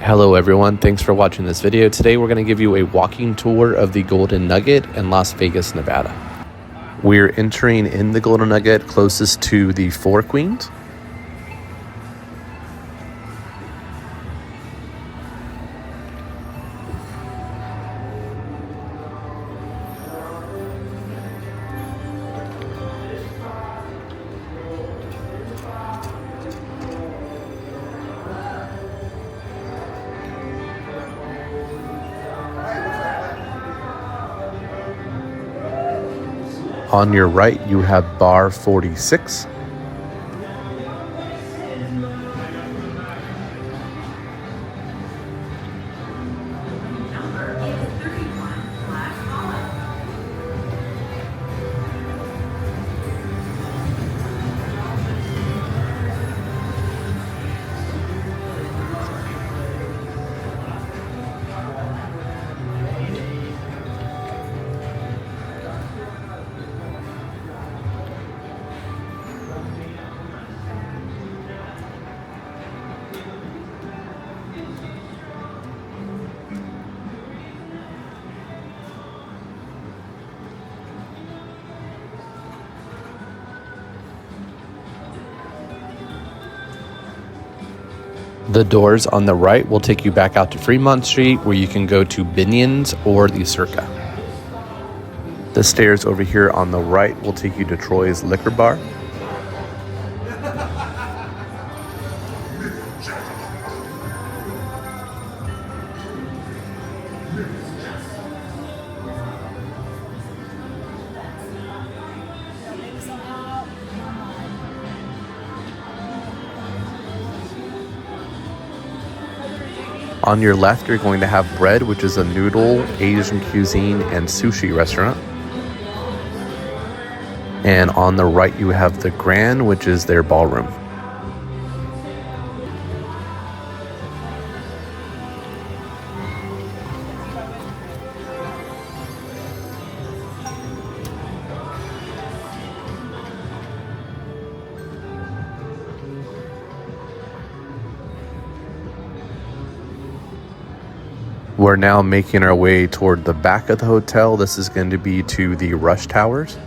Hello everyone, thanks for watching this video. Today we're going to give you a walking tour of the Golden Nugget in Las Vegas, Nevada. We're entering in the Golden Nugget closest to the Four Queens. On your right, you have bar 46. The doors on the right will take you back out to Fremont Street, where you can go to Binion's or the Circa. The stairs over here on the right will take you to Troy's Liquor Bar. On your left, you're going to have Bread, which is a noodle, Asian cuisine, and sushi restaurant. And on the right, you have the Grand, which is their ballroom. We're now making our way toward the back of the hotel. This is going to be to the Rush Towers.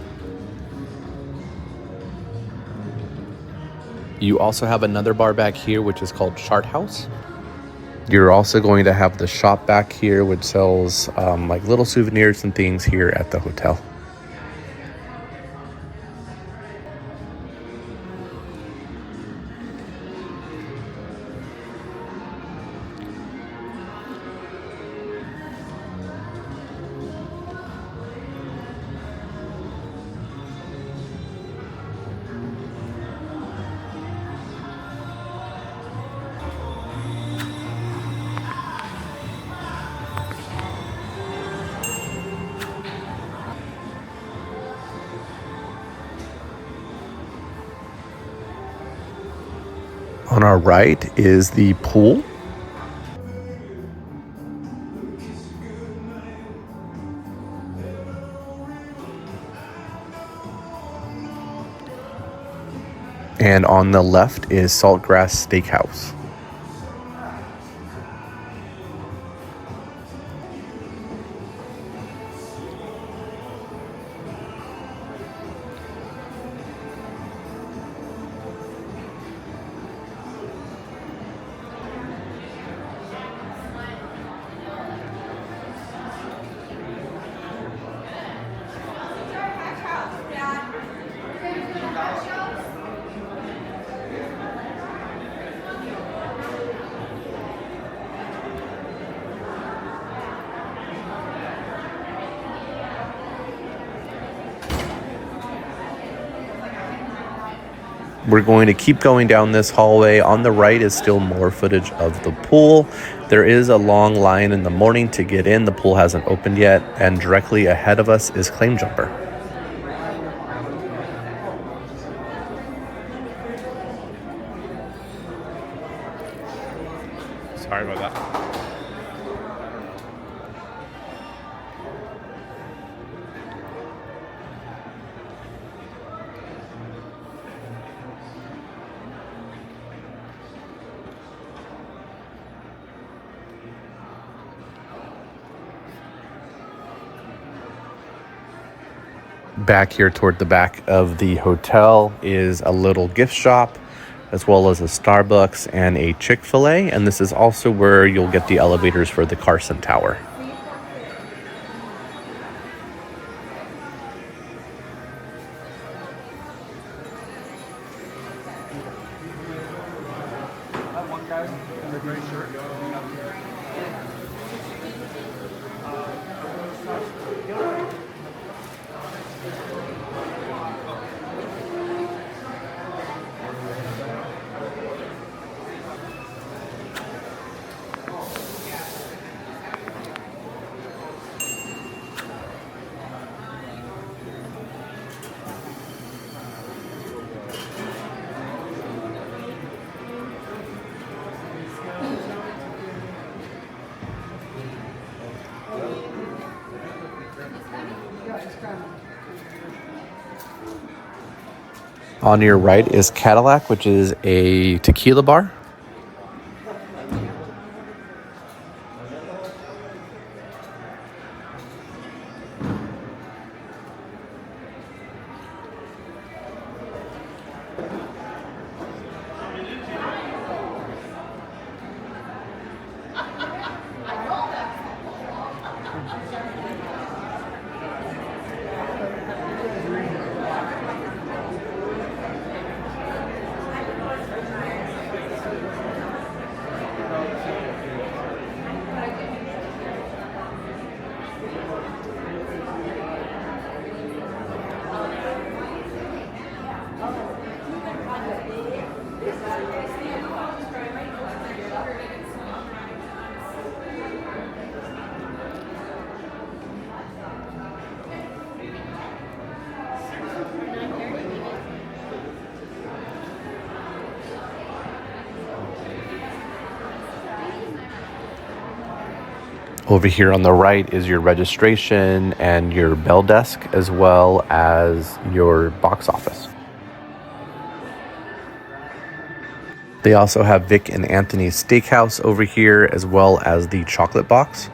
You also have another bar back here, which is called Chart House. You're also going to have the shop back here, which sells like little souvenirs and things here at the hotel. On our right is the pool. And on the left is Saltgrass Steakhouse. We're going to keep going down this hallway. On the right is still more footage of the pool. There is a long line in the morning to get in. The pool hasn't opened yet. And directly ahead of us is Claim Jumper. Sorry about that. Back here toward the back of the hotel is a little gift shop, as well as a Starbucks and a Chick-fil-A. And this is also where you'll get the elevators for the Carson Tower. On your right is Cadillac, which is a tequila bar. Over here on the right is your registration and your bell desk, as well as your box office. They also have Vic and Anthony's Steakhouse over here, as well as the chocolate box.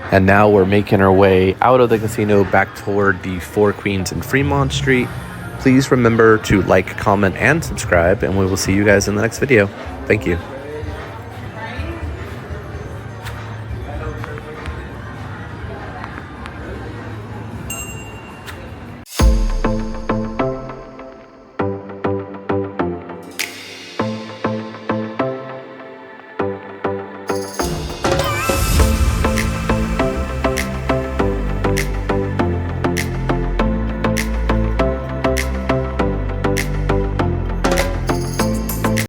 And now we're making our way out of the casino back toward the Four Queens and Fremont Street. Please remember to like, comment, and subscribe, and we will see you guys in the next video. Thank you.